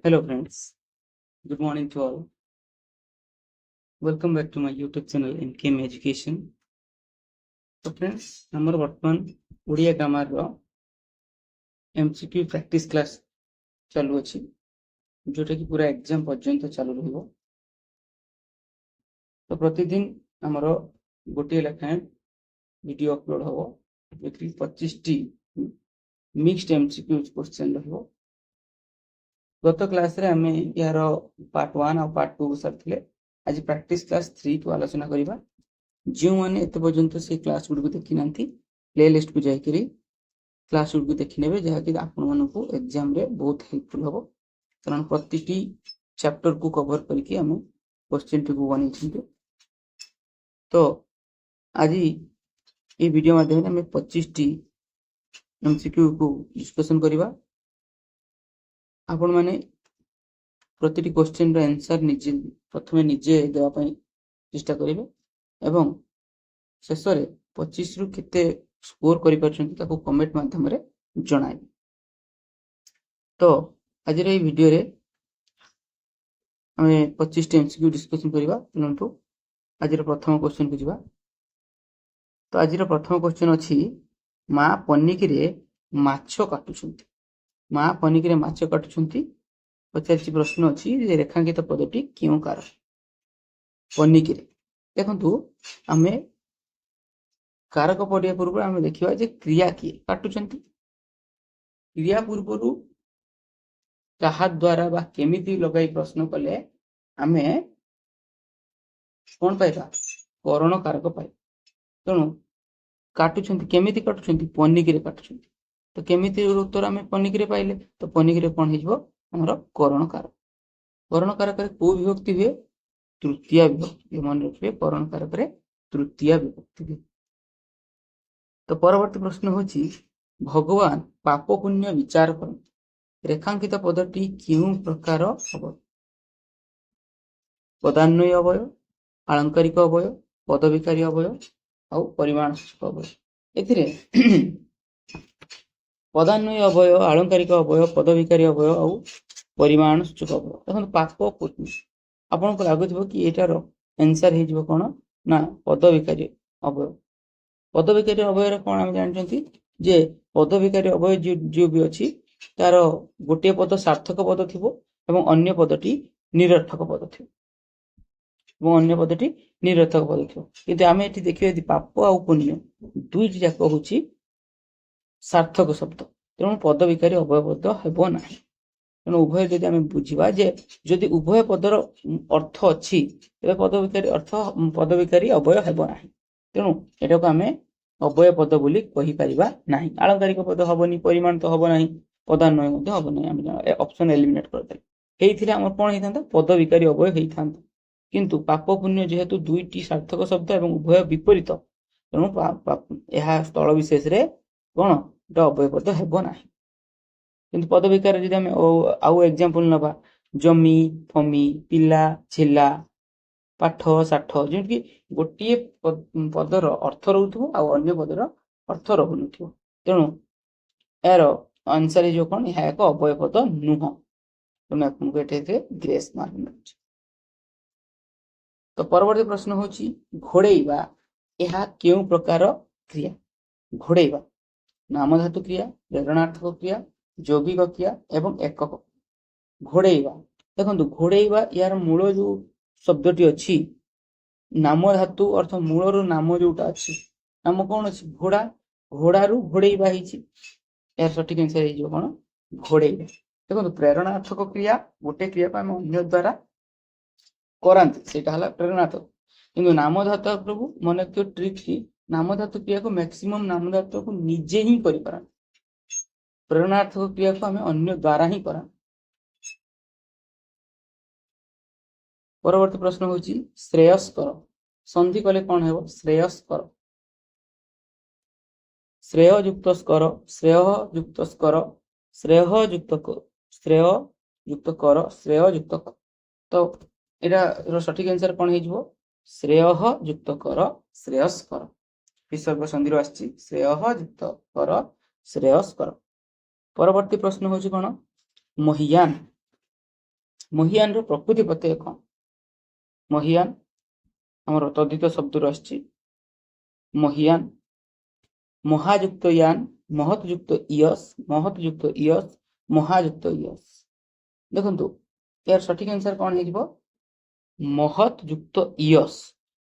Hello friends, good morning to all. Welcome back to my YouTube channel MKM Education. So friends, ଆମର ବର୍ତ୍ତମାନ Odia ଗ୍ରାମାରର MCQ practice class ଚାଲୁଅଛି, ଯୋଉଟାକି ପୁରା exam ପର୍ଯ୍ୟନ୍ତ ଚାଲୁ ରହିବ। ତ ପ୍ରତିଦିନ ଆମର ଗୋଟିଏ ଲେଖାଏଁ ଭିଡ଼ିଓ ଅପଲୋଡ଼ ହେବ, ଯୋଉଥିରେ 25ଟି ମିକ୍ସଡ MCQ କ୍ୱେଶ୍ଚନ୍ ରହିବ। ଗତ କ୍ଲାସରେ ଆମେ ଏହାର ପାର୍ଟ 1 ଆଉ ପାର୍ଟ 2 ସାରିଥିଲେ। आज प्रैक्टिस क्लास 3 को आलोचना करिबा। जो माने एते पर्यंत से क्लास गुड को देखि नांती प्लेलिस्ट को जाई करी क्लास गुड को देखि नेबे, जहा कि आपन मानन को एग्जाम रे बहुत हेल्पफुल होबो, कारण प्रतिटी चैप्टर को कवर करके हमें क्वेश्चन को बनै छिंते। तो आज ये वीडियो माध्यम में हमें 25 टी एमसीक्यू को डिस्कशन करिबा। आपन माने प्रतिटी क्वेश्चन रो आंसर निजे प्रथमे निजे देवा पई चेष्टा करिवे एवं शेष रे 25 रु केते स्कोर करि परछन ताको कमेंट माध्यम रे जणाइबे। तो आज रे वीडियो रे हमें 25 टी एमसीक्यू डिस्कशन करिबा। परंतु आज रे प्रथम क्वेश्चन को जिबा। तो आज रे प्रथम क्वेश्चन अछि, मा पन्निकी रे माछो काटुछंती। मा पन्निकी रे माछो काटुछंती पचार प्रश्न अच्छी रेखांकित पदटी क्यों कार पन्निकी देखु आम कारक पढ़िया पूर्व आम देखा क्रिया किए काटुचंती। क्रिया पूर्व क्या द्वारा बा केमिति लगाई प्रश्न कले आम कौन पाइबा करण कारक पाइ। तेणु काटुचंती केमिति काटुचंती पन्निकी रे काटुचंती। तो केमिति उत्तर आम पन्निकी रे पाइले, तो पन्निकी रे कौन हो हमारा करण कारक। करण कारक को विभक्ति हुए तृतीय विभक्ति, मन रखिए करण कारक तृतीय विभक्ति हुए। तो परवर्ती प्रश्न होची, भगवान पाप पुण्य विचार करते रेखांकित पदटी क्यों प्रकार हब। पदान्वयी अवय, आलंकारिक अवय, पदविकारी अवय और परिमाणसूचक अवय। एथिरे पदान्वयी अवय, आलंकारिक अवय, पदविकारी अवय और परिमाण सूचक अवय। देखो पाप पुण्य आपन को लागुथिबो कि एटार आंसर हे जिवो कोन ना पदविकारी अवय। पदविकारी अवय रे कोन हम जानचंती जे पदविकारी अवय जो भी अछि तार गोटे पद सार्थक पद थिबो एवं अन्य पदटी निरर्थक पद थिबो एवं अन्य पदटी निरर्थक पद थिबो। किंतु आमे एठी देखियो यदि पाप आ पुण्य दुईटी जाक होछि सार्थक शब्द, तेणु पदविकारी अवय पद हेबो नाही। तेणु उभय जदि आम बुझा जे जदि उभय पदर अर्थ अच्छी तेरे पदविकारी अर्थ पदविकारी अवय हेब ना। तेणु एटा को आम अवय पद बोली कहि परिबा नाही। आलंकारिक पद हेबनी, परिमाण तो हेब नाही, पदान्वय मध्य हेब नाही। आम ऑप्शन एलिमिनेट करदे हेइथिले हमर कोन हेइथांता पदविकारी अवय हेइथांता। किंतु पाप पुण्य जेहेतु दुईटी सार्थक शब्द एवं उभय विपरीत, तेणु यह स्थल विशेष रे कोन अवय पद हेब नाही। किंतु पदविकार जदि आम आउ एग्जांपल नबा, जमी फमी, पिला झेला, पाठ साठ, जेमि गोटे पदर अर्थ रहउथबो आ अन्य पदर अर्थ रहउनथबो, तेणु यार आंसर जो कोन यह एक अवय पद नुह। तो मैं आपको एठे ग्रेस मार्क मिलुछि। तो परवर्ती प्रश्न होछि, घोड़ेइबा यह केउ प्रकार क्रिया। घोड़ेइबा नाम धातु क्रिया, प्रेरणार्थक क्रिया, यौगिक क्रिया एवं एकक। घोड़ेइबा देखो घोड़ेइबा यार मूल जो शब्दटी अच्छी नाम धातु अर्थ मूलर नाम जोटा अच्छी नाम कौन अच्छी घोड़ा, घोड़ारू घोड़ेइबा हिची, यार सठिक आंसर हे जो कोन घोड़ेइबा। देखो प्रेरणार्थक क्रिया गोटे क्रिया को हम अन्य द्वारा करांती सेटा हला प्रेरणार्थक। किंतु नाम धातु प्रभु मन रखियो ट्रिक की नाम धातु क्रिया को मैक्सिमम नाम धातु को निजे ही करि पारा, प्रेरणार्थक क्रिया को हमें अन्य द्वारा ही करा। परवर्ती प्रश्न होची, श्रेयस्कर संधि कले कौन हेबो श्रेयस्कर। श्रेय युक्त स्कर, श्रेय युक्त स्कर, श्रेय युक्त श्रेय युक्त कर, श्रेय युक्त कर। तो एटा सठिक आंसर कौन हे जिवो श्रेय युक्त कर, श्रेयस्कर। विसर्ग संधि रो आछि श्रेय युक्त कर, श्रेयस्कर। परवर्ती प्रश्न होची कोन, महियान ମହିୟାନ ର ପ୍ରକୃତି ପ୍ରତ୍ୟୟ କଣ? ମହିୟାନ ଆମର ତଦ୍ଧିତ ଶବ୍ଦରୁ ଆସିଛି ମହିୟାନ। ମହାଯୁକ୍ତ ୟାନ, ମହତ ଯୁକ୍ତ ଇୟସ୍, ମହାଯୁକ୍ତ ଇୟସ୍। ଦେଖନ୍ତୁ ଏହାର ସଠିକ ଆନ୍ସର କଣ ହେଇଯିବ? ମହତ ଯୁକ୍ତ ଇୟସ୍।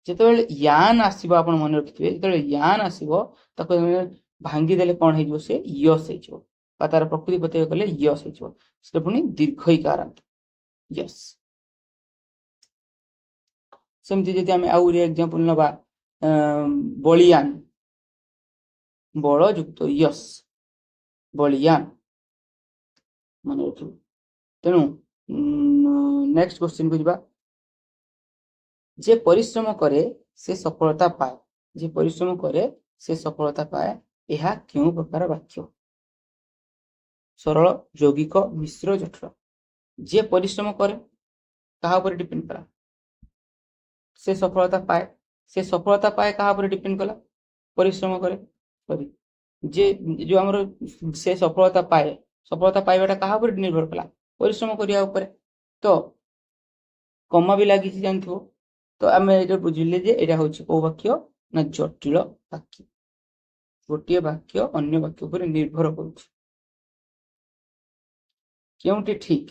ଯେତେବେଳେ ୟାନ ଆସିବ ଆପଣ ମନେ ରଖିଥିବେ, ଯେତେବେଳେ ୟାନ ଆସିବ ତାକୁ ଭାଙ୍ଗିଦେଲେ କଣ ହେଇଯିବ? ସେ ଇୟସ୍ ହେଇଯିବ, ବା ତାର ପ୍ରକୃତି ପ୍ରତ୍ୟୟ କଲେ ଇୟସ୍ ହେଇଯିବ। ସେଟା ପୁଣି ଦୀର୍ଘଇକାର ଇୟସ୍। ସେମିତି ଯଦି ଆମେ ଆଉ ଗୋଟେ ଏକ୍ସାମ୍ପଲ ନବା, ବଳିୟାନ, ବଳ ଯୁକ୍ତ ଇୟସ୍, ବଳିୟାନ ମନେ ରଖିବୁ। ତେଣୁ ନେକ୍ସଟ କ୍ୱେଶ୍ଚିନ୍ କୁ ଯିବା। ଯେ ପରିଶ୍ରମ କରେ ସେ ସଫଳତା ପାଏ, ଯେ ପରିଶ୍ରମ କରେ ସେ ସଫଳତା ପାଏ, ଏହା କେଉଁ ପ୍ରକାର ବାକ୍ୟ? ସରଳ, ଯୌଗିକ, ମିଶ୍ର, ଜଟିଳ। ଯେ ପରିଶ୍ରମ କରେ କାହା ଉପରେ ଡିପେଣ୍ଡ କଲା? ସେ ସଫଳତା ପାଏ, ସେ ସଫଳତା ପାଏ କାହା ଉପରେ ଡିପେଣ୍ଡ କଲା? ପରିଶ୍ରମ କରେ। ସରି, ଯେ ଯୋଉ ଆମର ସେ ସଫଳତା ପାଏ, ସଫଳତା ପାଇବାଟା କାହା ଉପରେ ନିର୍ଭର କଲା? ପରିଶ୍ରମ କରିବା ଉପରେ। ତ କମା ବି ଲାଗିଛି ଜାଣିଥିବ। ତ ଆମେ ଏଇଟା ବୁଝିଲେ ଯେ ଏଇଟା ହଉଛି କୋଉ ବାକ୍ୟ? ନା ଜଟିଳ ବାକ୍ୟ। ଗୋଟିଏ ବାକ୍ୟ ଅନ୍ୟ ବାକ୍ୟ ଉପରେ ନିର୍ଭର କରୁଛି। କେଉଁଟି ଠିକ?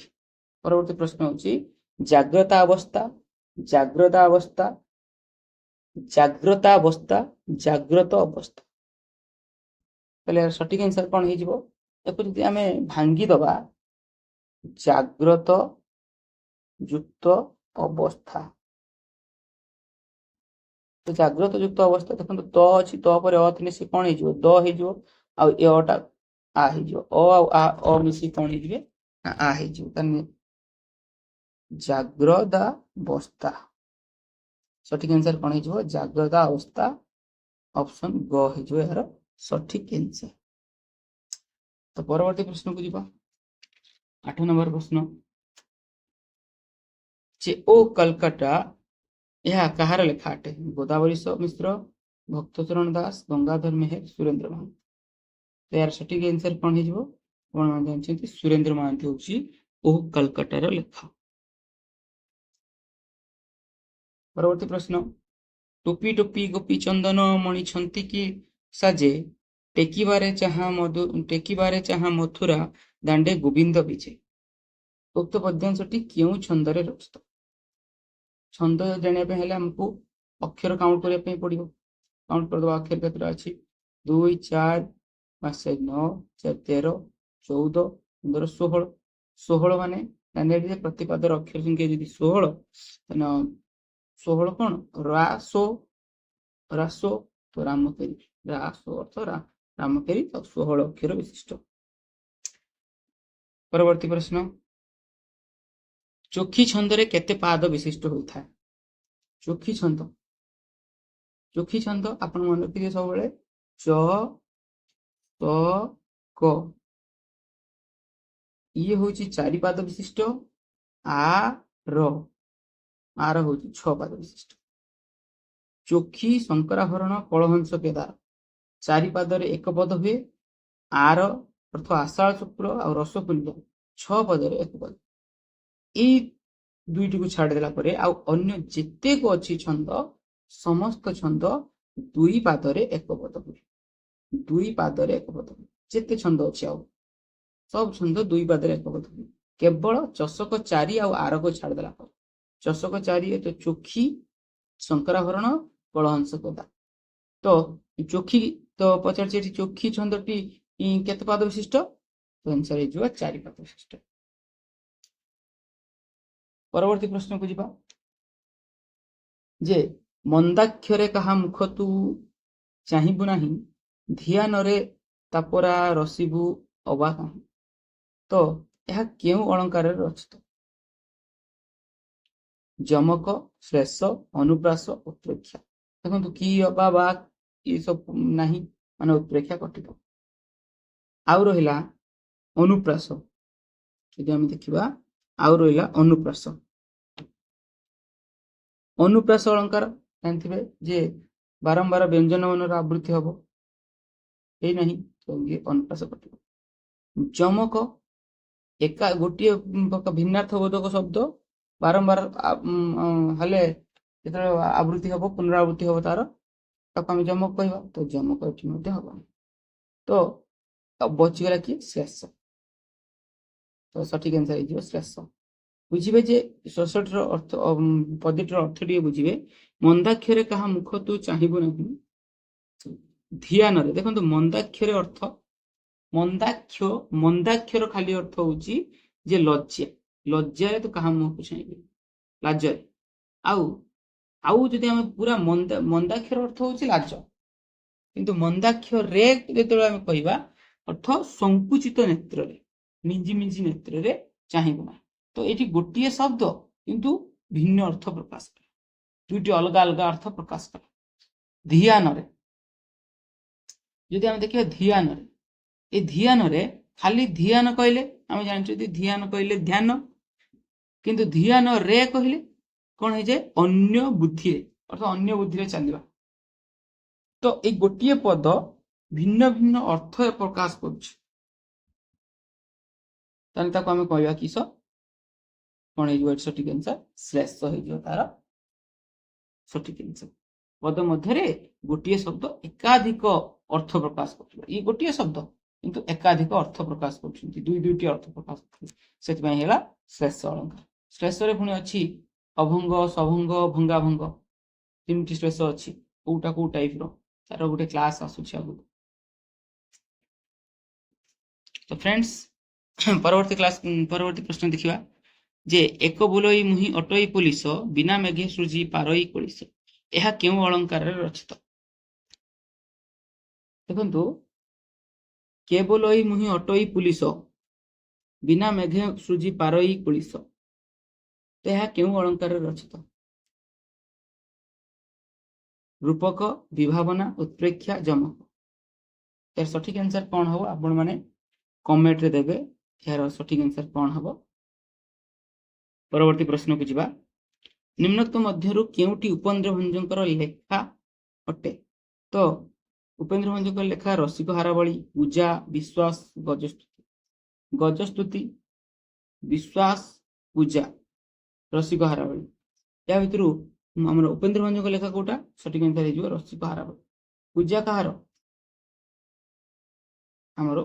ପରବର୍ତ୍ତୀ ପ୍ରଶ୍ନ ହଉଛି ଜାଗ୍ରତ ଅବସ୍ଥା, ଜାଗ୍ରତ ଅବସ୍ଥା, ଜାଗ୍ରତ ଅବସ୍ଥା, ଜାଗ୍ରତ ଅବସ୍ଥା। ତାହେଲେ ସଠିକ ଆନ୍ସର କଣ ହେଇଯିବ? ତାକୁ ଯଦି ଆମେ ଭାଙ୍ଗିଦବା, ଜାଗ୍ରତ ଯୁକ୍ତ ଅବସ୍ଥା। ତ ଜାଗ୍ରତ ଯୁକ୍ତ ଅବସ୍ଥା, ଦେଖନ୍ତୁ ତ ଅଛି, ତ ପରେ ଅ ଥିଲେ ସେ କଣ ହେଇଯିବ? ଦ ହେଇଯିବ। ଆଉ ଏ ଅଟା ଆ ହେଇଯିବ। ଅ ଆଉ ଅ ମିଶି କଣ ହେଇଯିବେ? ନା ଆ ହେଇଯିବ। ତାହେଲେ ଜାଗ୍ରଦାବସ୍ଥା। ସଠିକ ଆନ୍ସର କଣ ହେଇଯିବ? ଜାଗ୍ରତ ଅବସ୍ଥା। ଅପସନ ଗ ହେଇଯିବ ଏହାର ସଠିକ ଆନ୍ସର। ତ ପରବର୍ତ୍ତୀ ପ୍ରଶ୍ନକୁ ଯିବା। 8 ନମ୍ବର ପ୍ରଶ୍ନ, ଯେ ଓ କଲକାତା ଏହା କାହାର ଲେଖା ଅଟେ? ଗୋଦାବରୀ ମିଶ୍ର, ଭକ୍ତଚରଣ ଦାସ, ଗଙ୍ଗାଧର ମେହେର, ସୁରେନ୍ଦ୍ର ମହାନ୍ତି। ଏହାର ସଠିକ ଆନ୍ସର କଣ ହେଇଯିବ? ଆପଣ ଜାଣିଛନ୍ତି ସୁରେନ୍ଦ୍ର ମହାନ୍ତି ହଉଛି ଓ କଲକାତାର ଲେଖା। ପରବର୍ତ୍ତୀ ପ୍ରଶ୍ନ, ଟୋପି ଟୋପି ଗୋପୀ ଚନ୍ଦନ ମଣି ଛନ୍ତି କି ସାଜେ, ଟେକିବାରେ ଚାହା ମଥୁରା ଦାଣ୍ଡେ ଗୋବିନ୍ଦ ବିଜେ। ଉକ୍ତ ପଦ୍ୟାଂଶଟି କେଉଁ ଛନ୍ଦରେ ରଚିତ? ଛନ୍ଦ ଜାଣିବା ପାଇଁ ହେଲେ ଆମକୁ ଅକ୍ଷର କାଉଣ୍ଟ କରିବା ପାଇଁ ପଡିବ। କାଉଣ୍ଟ କରିଦେବା, ଅକ୍ଷର କେତେଟା ଅଛି? 2, 4, 5, 6, 9, 4, 13, 14, 15, 16। 16 ମାନେ ଜାଣିଲେ ପ୍ରତିପାଦର ଅକ୍ଷର ସଂଖ୍ୟା ଯଦି 16, ତାହେଲେ 16 କଣ? ରାସୋ, ରାସୋ ତ ରାମକେରି, ରାସୋ ଅର୍ଥ ରାମକେରି, ତ 16 ଅକ୍ଷର ବିଶିଷ୍ଟ। ପରବର୍ତ୍ତୀ ପ୍ରଶ୍ନ, ଚୋଖୀ ଛନ୍ଦରେ କେତେ ପାଦ ବିଶିଷ୍ଟ ହୋଇଥାଏ? ଚୋଖୀ ଛନ୍ଦ, ଚୋଖୀ ଛନ୍ଦ ଆପଣ ମନେ ରଖିଥିବେ ସବୁବେଳେ ଚ ତ କ, ଇଏ ହଉଛି 4 ପାଦ ବିଶିଷ୍ଟ। ଆର ହଉଛି 6 ପାଦ ବିଶିଷ୍ଟ। ଚୋଖୀ, ଶଙ୍କରାଭରଣ, କଳହଂସ, କେଦାର 4 ପାଦରେ 1 ପଦ ହୁଏ। ଆର ଅର୍ଥ ଆଷାଢ଼ ଶୁକ୍ର ଆଉ ରସକୁଲ୍ୟା 6 ପଦରେ 1 ପଦ। ଏଇ ଦୁଇଟିକୁ ଛାଡ଼ିଦେଲା ପରେ ଆଉ ଅନ୍ୟ ଯେତେକ ଅଛି ଛନ୍ଦ, ସମସ୍ତ ଛନ୍ଦ 2 ପାଦରେ 1 ପଦ ହୁଏ। 2 ପାଦରେ 1 ପଦ ହୁଏ। ଯେତେ ଛନ୍ଦ ଅଛି ଆଉ ସବୁ ଛନ୍ଦ 2 ପାଦରେ 1 ପଦ ହୁଏ। କେବଳ ଚଷକ 4 ଆଉ ଆରକ ଛାଡ଼ିଦେଲା ପରେ। ଚଷକ 4 ତ ଚୋଖୀ, ଶଙ୍କରାଭରଣ, କଳହଂସ, କେଦାର। ତ ଚୋଖୀ ତ ପଚାରିଛି ଏଠି ଚୋଖୀ ଛନ୍ଦଟି କେତେ ପାଦ ବିଶିଷ୍ଟ? ତ ଆନ୍ସର ହେଇଯିବ 4 ପାଦ ବିଶିଷ୍ଟ। ପରବର୍ତ୍ତୀ ପ୍ରଶ୍ନକୁ ଯିବା, ଯେ ମନ୍ଦାକ୍ଷରେ କାହା ମୁଖ ତୁ ଚାହିଁବୁ ନାହିଁ, ଧ୍ୟାନରେ ତାପରା ରସିବୁ ଅବା କାହିଁ। ତ ଏହା କେଉଁ ଅଳଙ୍କାରରେ ରଚିତ? ଯମକ, ଶ୍ଲେଷ, ଅନୁପ୍ରାସ, ଉତ୍ପ୍ରେକ୍ଷା। ଦେଖନ୍ତୁ କି ଅବା ବା ଏସବୁ ନାହିଁ, ମାନେ ଉତ୍ପ୍ରେକ୍ଷା କଟିବ। ଆଉ ରହିଲା ଅନୁପ୍ରାସ, ଯଦି ଆମେ ଦେଖିବା ଆଉ ରହିଲା ଅନୁପ୍ରାସ। ଅନୁପ୍ରାସ ଅଳଙ୍କାର ଜାଣିଥିବେ ଯେ ବାରମ୍ବାର ବ୍ୟଞ୍ଜନ ମାନର ଆବୃତ୍ତି ହବ, ଏଇ ନାହିଁ, ତ ଇଏ ଅନୁପ୍ରାସ କଟିବ। ଯମକ ଏକା ଗୋଟିଏ ଭିନ୍ନାର୍ଥବୋଧକ ଶବ୍ଦ ବାରମ୍ବାର ହେଲେ ଯେତେବେଳେ ଆବୃତ୍ତି ହବ ପୁନରାବୃତ୍ତି ହବ ତାକୁ ଆମେ ଯମକ କହିବା। ତ ଯମକ ଏଠି ମଧ୍ୟ ହବନି। ତ ବଚିଗଲା କି ଶ୍ଲେଷ। ତ ସଠିକ ଆନ୍ସର ହେଇଯିବ ଶ୍ଲେଷ। ବୁଝିବେ ଯେ 66ର ଅର୍ଥ ପଦ୍ୟଟିର ଅର୍ଥ ଟିକେ ବୁଝିବେ। ମନ୍ଦାକ୍ଷରେ କାହା ମୁଖ ତୁ ଚାହିଁବୁ ନାହିଁ, ଧ୍ୟାନରେ। ଦେଖନ୍ତୁ ମନ୍ଦାକ୍ଷରେ ଅର୍ଥ ମନ୍ଦାକ୍ଷର ଖାଲି ଅର୍ଥ ହଉଛି ଯେ ଲଜ୍ଜା। ଲଜ୍ଜାରେ ତୁ କାହା ମୁହଁକୁ ଚାହିଁବୁ, ଲାଜରେ। ଆଉ ଯଦି ଆମେ ପୁରା ମନ୍ଦାକ୍ଷର ଅର୍ଥ ହଉଛି ଲାଜ, କିନ୍ତୁ ମନ୍ଦାକ୍ଷରେ ଯେତେବେଳେ ଆମେ କହିବା ଅର୍ଥ ସଂକୁଚିତ ନେତ୍ରରେ, ମିଞ୍ଜି ମିଞ୍ଜି ନେତ୍ରରେ ଚାହିଁବୁ ନାହିଁ। ତ ଏଠି ଗୋଟିଏ ଶବ୍ଦ କିନ୍ତୁ ଭିନ୍ନ ଅର୍ଥ ପ୍ରକାଶ କରେ, ଦୁଇଟି ଅଲଗା ଅଲଗା ଅର୍ଥ ପ୍ରକାଶ କରେ। ଧ୍ୟାନରେ ଯଦି ଆମେ ଦେଖିବା, ଧ୍ୟାନରେ, ଏ ଧ୍ୟାନରେ ଖାଲି ଧ୍ୟାନ କହିଲେ ଆମେ ଜାଣିଛୁ ଯେ ଧ୍ୟାନ କହିଲେ ଧ୍ୟାନ, କିନ୍ତୁ ଧ୍ୟାନରେ କହିଲେ କଣ ହେଇଯାଏ, ଅନ୍ୟ ବୁଦ୍ଧିରେ, ଅର୍ଥାৎ ଅନ୍ୟ ବୁଦ୍ଧିରେ ଚାଲିବା। ତ ଏଇ ଗୋଟିଏ ପଦ ଭିନ୍ନ ଭିନ୍ନ ଅର୍ଥ ପ୍ରକାଶ କରୁଛି, ତାହେଲେ ତାକୁ ଆମେ କହିବା କିସ, କଣ ହେଇଯିବ ଏଠି ସଠିକ ଆନ୍ସର, ଶ୍ଲେଷ ହେଇଯିବ ତାର ସଠିକ ଆନ୍ସର। ପଦ ମଧ୍ୟରେ ଗୋଟିଏ ଶବ୍ଦ ଏକାଧିକ ଅର୍ଥ ପ୍ରକାଶ କରୁଥିବ। ଇଏ ଗୋଟିଏ ଶବ୍ଦ କିନ୍ତୁ ଏକାଧିକ ଅର୍ଥ ପ୍ରକାଶ କରୁଛନ୍ତି, ଦୁଇଟି ଅର୍ଥ ପ୍ରକାଶ କରୁଛନ୍ତି, ସେଥିପାଇଁ ହେଲା ଶ୍ଲେଷ ଅଳଙ୍କାର। ଶ୍ଲେଷରେ ପୁଣି ଅଛି ଅଭଙ୍ଗ, ସଭଙ୍ଗ, ଭଙ୍ଗାଭଙ୍ଗ, ତିନିଟି ଶ୍ଲେଷ ଅଛି। କୋଉଟା କୋଉ ଟାଇପର, ତାର ଗୋଟେ କ୍ଲାସ ଆସୁଛି ଆଗକୁ। ତ ଫ୍ରେଣ୍ଡସ୍, ପରବର୍ତ୍ତୀ ପ୍ରଶ୍ନ ଦେଖିବା ଯେ ଏକ ବୁଲଇ ମୁହିଁ ଅଟଇ ପୁଲିସ, ବିନା ମେଘେ ସୃଜି ପାରଇ କଳିସ। ଏହା କେଉଁ ଅଳଙ୍କାରରେ ରଚିତ? ଦେଖନ୍ତୁ, କେ ବୁଲଇ ମୁହିଁ ଅଟଇ ପୁଲିସ, ବିନା ମେଘେ ସୃଜି ପାରଇ କଳିସ, ଏହା କେଉଁ ଅଳଙ୍କାରରେ ରଚିତ? ରୂପକ, ବିଭାବନା, ଉତ୍ପ୍ରେକ୍ଷା, ଯମକ। ଏହାର ସଠିକ ଆନ୍ସର କଣ ହବ ଆପଣ ମାନେ କମେଣ୍ଟରେ ଦେବେ, ଏହାର ସଠିକ ଆନ୍ସର କଣ ହବ। ପରବର୍ତ୍ତୀ ପ୍ରଶ୍ନକୁ ଯିବା। ନିମ୍ନୋକ୍ତ ମଧ୍ୟରୁ କେଉଁଟି ଉପେନ୍ଦ୍ର ଭଞ୍ଜଙ୍କର ଲେଖା ଅଟେ? ତ ଉପେନ୍ଦ୍ର ଭଞ୍ଜଙ୍କ ଲେଖା ରସିକ ହାରାବଳୀ, ପୂଜା, ବିଶ୍ୱାସ, ଗଜସ୍ତୁତି। ଗଜସ୍ତୁତି, ବିଶ୍ୱାସ, ପୂଜା, ରସିକ ହାରାବଳୀ। ଏହା ଭିତରୁ ଆମର ଉପେନ୍ଦ୍ର ଭଞ୍ଜଙ୍କ ଲେଖା କୋଉଟା? ସଠିକ ଆନ୍ସର ହେଇଯିବ ରସିକ ହାରାବଳୀ। ପୂଜା କାହାର? ଆମର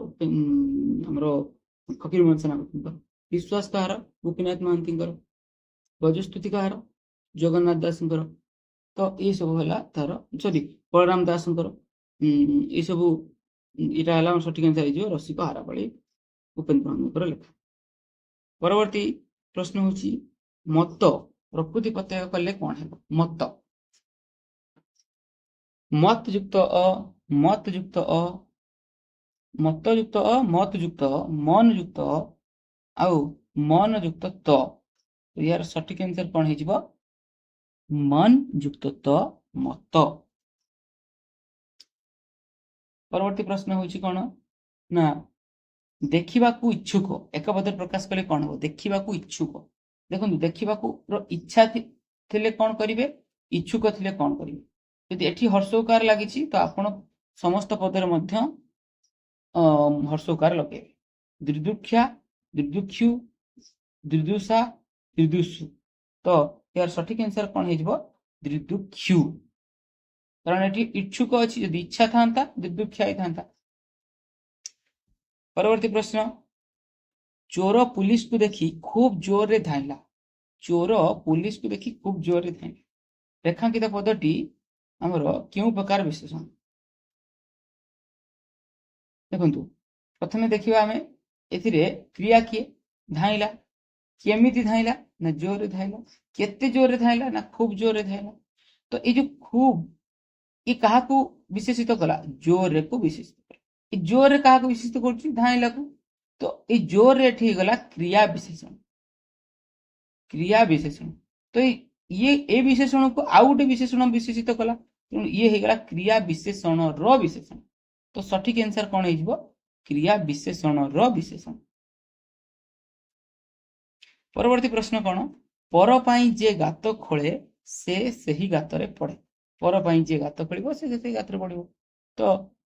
ଫକୀରମୋହନ ସେନାପତିଙ୍କର। ବିଶ୍ୱାସ କାହାର? ଗୋପୀନାଥ ମହାନ୍ତିଙ୍କର। ଗଜସ୍ତୁତି କାହାର? ଜଗନ୍ନାଥ ଦାସଙ୍କର। ତ ଏଇ ସବୁ ହେଲା ତାର, ବଳରାମ ଦାସଙ୍କର। ଏଇସବୁ, ଏଇଟା ହେଲା ସଠିକ ଆନ୍ସର ହେଇଯିବ ରସିକ ହାରାବଳୀ, ଉପେନ୍ଦ୍ର ଭଞ୍ଜଙ୍କର ଲେଖା। ପରବର୍ତ୍ତୀ ପ୍ରଶ୍ନ ହଉଛି ମତ ପ୍ରକୃତି ପ୍ରତ୍ୟୟ କଲେ କଣ ହେବ? ମତ, ମତ ଯୁକ୍ତ ଅ, ମତ ଯୁକ୍ତ ଅ, ମତ ଯୁକ୍ତ ଅ, ମତ ଯୁକ୍ତ ଅ, ମନ ଯୁକ୍ତ ଅ, ଆଉ ମନ ଯୁକ୍ତ ତ। ଏହାର ସଠିକ ଆନ୍ସର କଣ ହେଇଯିବ? ମନ ଯୁକ୍ତ ତ, ମତ। ପରବର୍ତ୍ତୀ ପ୍ରଶ୍ନ ହଉଛି କଣ ନା, ଦେଖିବାକୁ ଇଚ୍ଛୁକ ଏକ ପଦରେ ପ୍ରକାଶ କଲେ କଣ ହବ? ଦେଖିବାକୁ ଇଚ୍ଛୁକ, ଦେଖନ୍ତୁ ଦେଖିବାକୁ ଇଚ୍ଛା ଥିଲେ କଣ କରିବେ, ଇଚ୍ଛୁକ ଥିଲେ କଣ କରିବେ? ଯଦି ଏଠି ହର୍ଷଉକାର ଲାଗିଛି ତ ଆପଣ ସମସ୍ତ ପଦରେ ମଧ୍ୟ ହର୍ଷଉକାର ଲଗେଇବେ। ଦିଦୁକ୍ଷା, ଦିଦୁକ୍ଷୁ, ଦିଦୁଷା, ଦିଦୁଷୁ। ତ ଏହାର ସଠିକ ଆନ୍ସର କଣ ହେଇଯିବ? ଦିଦୁକ୍ଷୁ, କାରଣ ଏଠି ଇଚ୍ଛୁକ ଅଛି, ଯଦି ଇଚ୍ଛା ଥାନ୍ତା ଦିଦୁକ୍ଷା ହେଇଥାନ୍ତା। ପରବର୍ତ୍ତୀ ପ୍ରଶ୍ନ, ଚୋର ପୁଲିସକୁ ଦେଖି ଖୁବ ଜୋରରେ ଧାଇଁଲା। ଚୋର ପୁଲିସକୁ ଦେଖି ଖୁବ ଜୋରରେ ଧାଇଁଲା। ରେଖାଙ୍କିତ ପଦଟି ଆମର କେଉଁ ପ୍ରକାର ବିଶେଷଣ? ଦେଖନ୍ତୁ, ପ୍ରଥମେ ଦେଖିବା ଆମେ ଏଥିରେ କ୍ରିୟା କିଏ? ଧାଇଁଲା। କେମିତି ଧାଇଁଲା? ନା ଜୋରରେ ଧାଇଁଲା। କେତେ ଜୋରରେ ଧାଇଁଲା? ନା ଖୁବ ଜୋରରେ ଧାଇଁଲା। ତ ଏଇ ଯୋଉ ଖୁବ, ଏ କାହାକୁ ବିଶେଷିତ କଲା? ଜୋରରେ କୁ ବିଶେଷିତ କଲା। ଏ ଜୋରରେ କାହାକୁ ବିଶେଷିତ କରୁଛି? ଧାଇଁଲାକୁ। ତ ଏଇ ଜୋରରେ ଏଠି ହେଇଗଲା କ୍ରିୟା ବିଶେଷଣ, କ୍ରିୟା ବିଶେଷଣ। ତ ଇଏ ଏ ବିଶେଷଣକୁ ଆଉ ଗୋଟେ ବିଶେଷଣ ବିଶେଷିତ କଲା, ତେଣୁ ଇଏ ହେଇଗଲା କ୍ରିୟା ବିଶେଷଣର ବିଶେଷଣ। ତ ସଠିକ ଆନ୍ସର କଣ ହେଇଯିବ? କ୍ରିୟା ବିଶେଷଣର ବିଶେଷଣ। ପରବର୍ତ୍ତୀ ପ୍ରଶ୍ନ କଣ? ପର ପାଇଁ ଯେ ଗାତ ଖୋଳେ ସେ ସେହି ଗାତରେ ପଡେ। ପର ପାଇଁ ଯିଏ ଗାତ ଖୋଳିବ ସେ ସେଇ ଗାତରେ ପଡିବ। ତ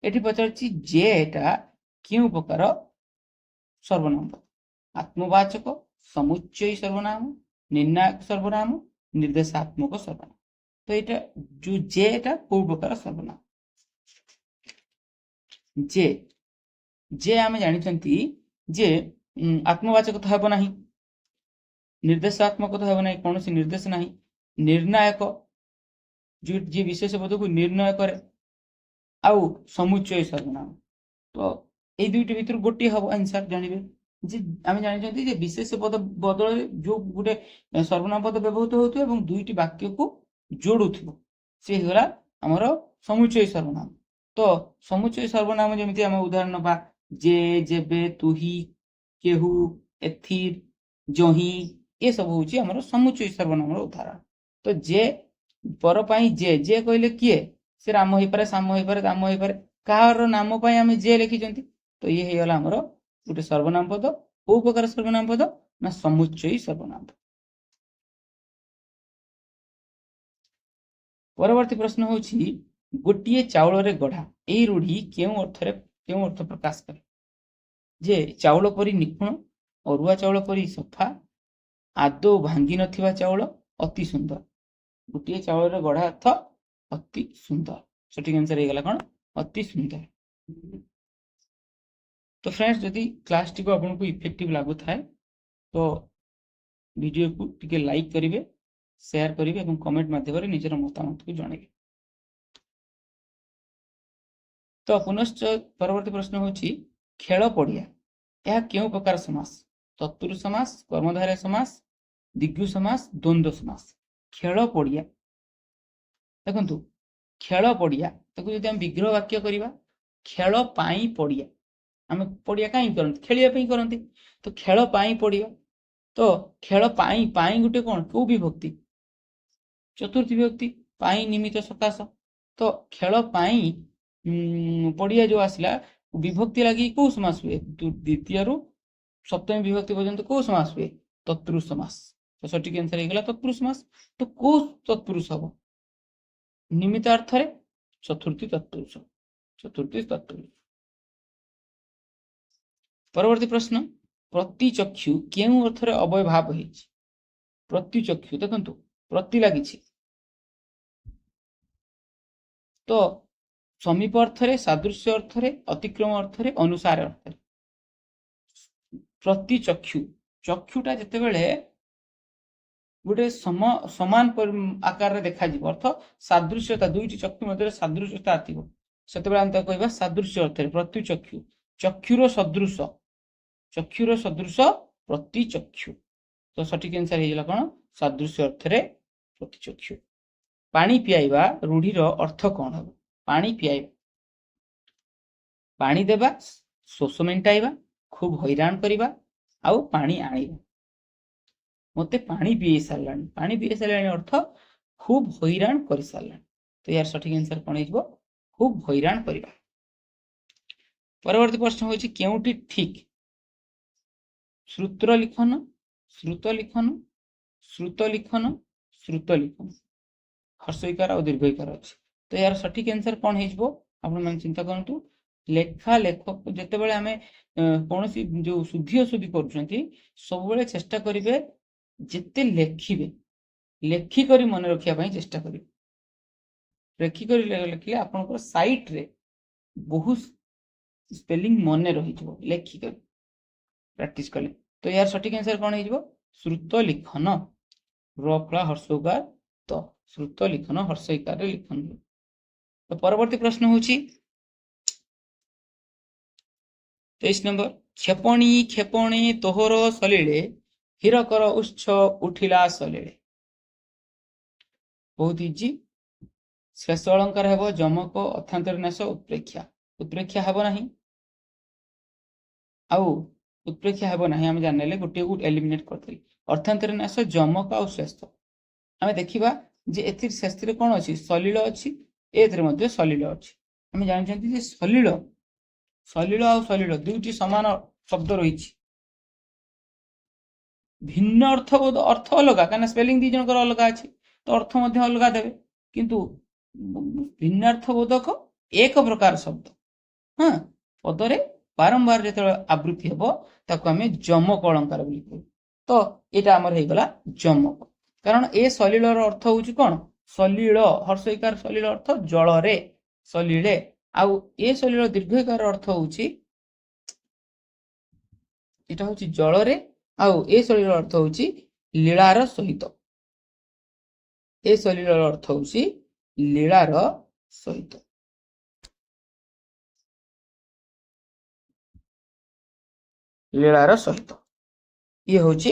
ଏଠି ପଚାରୁଛି ଯେ ଏଟା କେଉଁ ପ୍ରକାର ସର୍ବନାମ? आत्मवाचक, समुच्चयी सर्वनाम, निर्णायक सर्वनाम, निर्देशात्मक सर्वनाम। तो ये जो जे एटा कोउ प्रकार सर्वनाम जे जे आम जानी जे आत्मवाचक तो हेब नहीं, निर्देशात्मक तो हेब नहीं, कौन सी निर्देश नहीं, निर्णायक जो जी विशेष पद को निर्णय करे, आउ समुच्चय सर्वनाम। तो ये दुईटी भितर गोटे हम आंसर जानवे जे आम जानी जे विशेष पद बदल जो गोटे सर्वनाम पद व्यवहृत होता है दुईटी वाक्य को जोड़ू सी होगा आमर समुच्चय सर्वनाम। तो समुच्चय सर्वनाम जमी आम उदाहरण ना जे, जेबे, तुही, केहू, एथिर, जही, ये सब हूँ आम समुच्चय सर्वनाम उदाहरण। तो जे पर जे जे कहले किए से राम हो पारे, श्याम हो पारे, दाम हो पारे, कहार नाम आम जे लिखिं। तो ये होगा आमर गोटे सर्वनाम पद। कौ प्रकार सर्वनाम पद ना समुच्चयी सर्वनाम पद। परवर्ती प्रश्न हूँ गोटे चाउल रे गढ़ा, यही रूढ़ी क्यों अर्थ प्रकाश करे? जे चाउल परी निपुण, अरुआ चाउल परी सफा, आदौ भांगी नथिबा चाउल, अति सुंदर। गोटे चाउल रे गढ़ा अर्थ अति सुंदर। सठिक आंसर होगा कौन? अति सुंदर। तो फ्रेंड्स जदि क्लास टी को आपको इफेक्टिव लगु थाए तो वीडियो को टिके लाइक करेंगे, शेयर करेंगे और कमेंट माध्यम निजर मतामत को जनइबे। तो पुनश्च परवर्ती प्रश्न हूँ खेल पड़िया, यह क्यों प्रकार समास? तत्पुरुष समास, कर्मधारय समास, दिग्गु समास, द्वंद्व समास। खेल पड़िया देखु, खेल पड़िया जब आम विग्रह वाक्य करवा, खेल पाई पड़िया, आम पड़िया कहीं करते खेलिया करते, तो खेल पाई पड़िया। तो खेल पाई पाई गोटे कौन कौ विभक्ति? चतुर्थी विभक्ति, पाई निमित्त सकाश। तो खेल पाई पड़िया जो आसला विभक्ति लगी कौ समास हुए? द्वितीय रु सप्तमी विभक्ति पर्यंत कौ समास हुए? तत्पुरुष समास। तो सठिक आंसर होगा तत्पुरुष समास। तो कौ तत्पुरुष हम? निमित्त अर्थ रे चतुर्थी तत्पुरुष, चतुर्थी तत्पुरुष। परवर्ती प्रश्न, प्रतिचक्षु क्यों अर्थ रे अवय भाव है? प्रतिचक्षु देखु प्रति लगी तो समीप अर्थ रे, सादृश्य अर्थ रे, अतिक्रम अर्थ रे, अनुसार अर्थ रे। प्रतिचक्षु चक्षुटा जिते बेले गोटे समान आकार रे देखा जीव अर्थ सादृश्यता, दुईटी चक्षु मध्य सादृश्यता आथिबो सेते बेले हम कहबा सादृश्य अर्थ रे प्रतिचक्षु। चक्षुर सदृश, चक्षुर सदृश प्रतिचक्षु। तो सठिक आंसर हेला कोन? सादृश्य अर्थ रे प्रतिचक्षु। पानी पियाइबा रूढ़ीर अर्थ कौन हम? पानी पियाइबा, पानी देबा, शोष मेंटाइबा, खूब हैरान करिबा, आउ पानी आनिबा। मते पानी पिए सारलानी, पानी पिए सारलानी अर्थ खूब हैरान कर सारलानी। तो यार सठिक आंसर कौन हो? खूब हैरान करिबा। परवर्ती प्रश्न होछि केउटी ठीक? श्रुत्र लिखन, श्रुत लिखन, श्रुत लिखन, श्रुत लिखन। हर्षइकार और दीर्घइकार अच्छे। तो यार सठिक आंसर कौन हो? आप चिंता करूँ लेखा लेखक जिते बड़े आम कौन जो शुद्धि अशुद्धि कर सब बेले चेष्टा करेंगे जिते लेखिबे लेखिक मन रखा चेष्टा करेंगे। लेखिक लिखले आप साइट रे बहुत स्पेलिंग मन रही लेखिक प्रैक्टिस कले। तो यार सठिक आंसर कौन हो? श्रुत लिखन, रफला हर्षउकार तो श्रुत लिखन हर्षइकार लिखन। तो परवर्ती प्रश्न हूँ 23 नंबर, क्षेपणी क्षेपणे तोहर सलीले हिरकर उच्छ उठिला सलीले। बहुत इजी। शेष अलंकार हेब जमक, अर्थांतर नाश, उत्प्रेक्षा। उत्प्रेक्षा हेब नहीं, आउ उत्प्रेक्षा हेब नहीं आम जान गोटे को एलिमिनेट करते। अर्थांतर नाश, जमक आउ श्रेष्ठ। आम देखा जे एथिर शेष कौन अच्छी? सलील अच्छी, ए सलील अच्छी। आम जानते सलील सलील आ सलील दुईटी सामान शब्द रही भिन्न अर्थ अलग क्या स्पेलिंग दी जनकर अलग अच्छी तो अर्थ अलग देवे किंतु भिन्नार्थबोधक एक प्रकार शब्द। हाँ पदरे बारंबार जो आवृत्ति हम ताको आम जमक अलंकार बोली कहू। तो यहाँ आमर होगला जमक, कारण ए सलिल अर्थ हूँ कौन सलिल हर्षईकार सलिल अर्थ जल सलिले आउ ए सलिल दीर्घकार अर्थ हूँ এটা হচ্ছে জলরে ଆଉ ଏ ଶୈଳୀର ଅର୍ଥ ହଉଛି ଲୀଳାର ସହିତ। ଏ ଶୈଳୀର ଅର୍ଥ ହଉଛି ଲୀଳାର ସହିତ। ଲୀଳାର ସହିତ ଇଏ ହଉଛି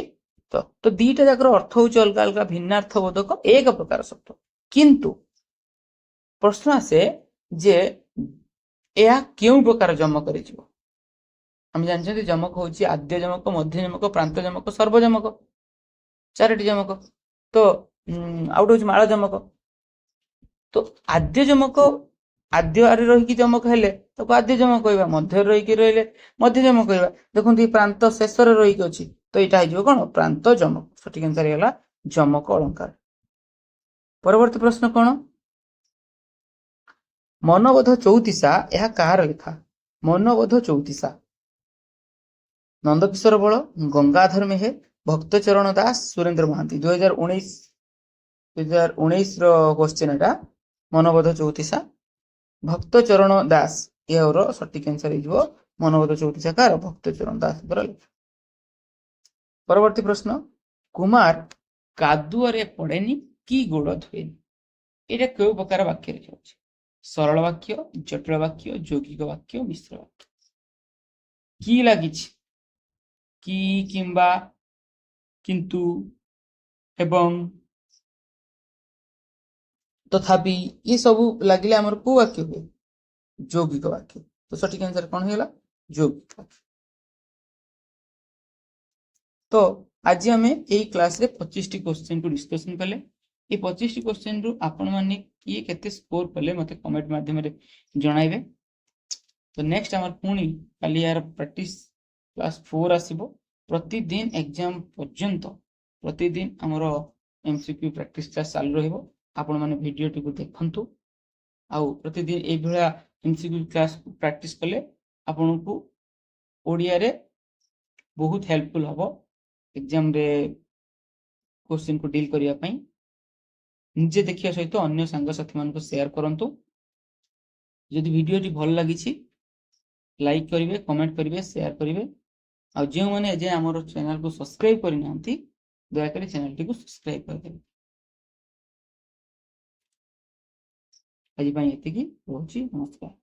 ତ ଦିଟା ଯାକର ଅର୍ଥ ହଉଛି ଅଲଗା ଅଲଗା ଭିନ୍ନାର୍ଥ ବୋଧକ ଏକ ପ୍ରକାର ଶବ୍ଦ, କିନ୍ତୁ ପ୍ରଶ୍ନ ଆସେ ଯେ ଏହା କେଉଁ ପ୍ରକାର ଜମକରେ ଯିବ। आम जानते जमक हूँ आद्य जमक मध्य जमक प्रांत जमक सर्वजमक चारोटी जमक। तो आउट हूँ माल जमक। तो आद्य जमक आद्य रही जमक हेले तो आद्य जमक कहवा, मध्य रही रही मध्य जमक कहवा। देखो ये प्रांत शेष रही अच्छी तो यहाँ हो कौन प्रांत जमक। सठिक आंसर है जमक अलंकार। परवर्ती प्रश्न कौन, मनबोध चौतीसा यह कहार लेखा। मनबोध चौतीसा नंदकिशोर बल, गंगाधर मेहे, भक्तचरण दास, सुरेंद्र महांती। 2019 क्वेश्चन एटा मनबोध चौतीसा भक्तचरण दास यार सठिक आंसर हो मनबोध चौतीसा कार भक्तचरण दास। परवर्ती प्रश्न, कुमार कादुअरे पड़ेनी कि गोड़ धुएनी। ये क्यों प्रकार वाक्य जाऊँच, सरल वाक्य, जटिल वाक्य, यौगिक वाक्य, मिश्र वाक्य। कि लगी कि किंबा किंतु एवं तथापि ये सब लगिले आमर को वाक्य हुए यौगिक वाक्य। तो सठिक आंसर कौन है यौगिक वाक्य। तो आज आम यही क्लास रे 25 क्वेश्चन को डिस्कशन कले। ये 25 क्वेश्चन रु आपण माने किए केते स्कोर कले मते कमेंट माध्यम रे जणाइबे। तो नेक्स्ट आमर पुणी काली यार प्रैक्टिस क्लास 4 आसीबो। प्रतिदिन एग्जाम पर्यंत प्रतिदिन आमर एमसीक्यू प्रैक्टिस चालू रहिबो। आपण माने वीडियो टी को देखंतु आउ प्रतिदिन ए भला एमसीक्यू क्लास प्रैक्टिस कले आपण को ओडिया रे बहुत हेल्पफुल हबो एग्जाम रे क्वेश्चन को डील करिया पई। निजे देखिया सहित अन्य संग साथी मान को शेयर करंतु। यदि वीडियो टी भल लागि छि लाइक करिवे, कमेंट करिवे, शेयर करिवे। आ जो मैंने जे आमर चैनल को सब्सक्राइब करना दयाकोरी चैनल टी को सब्सक्राइब करदे। आज एतिकी, नमस्कार।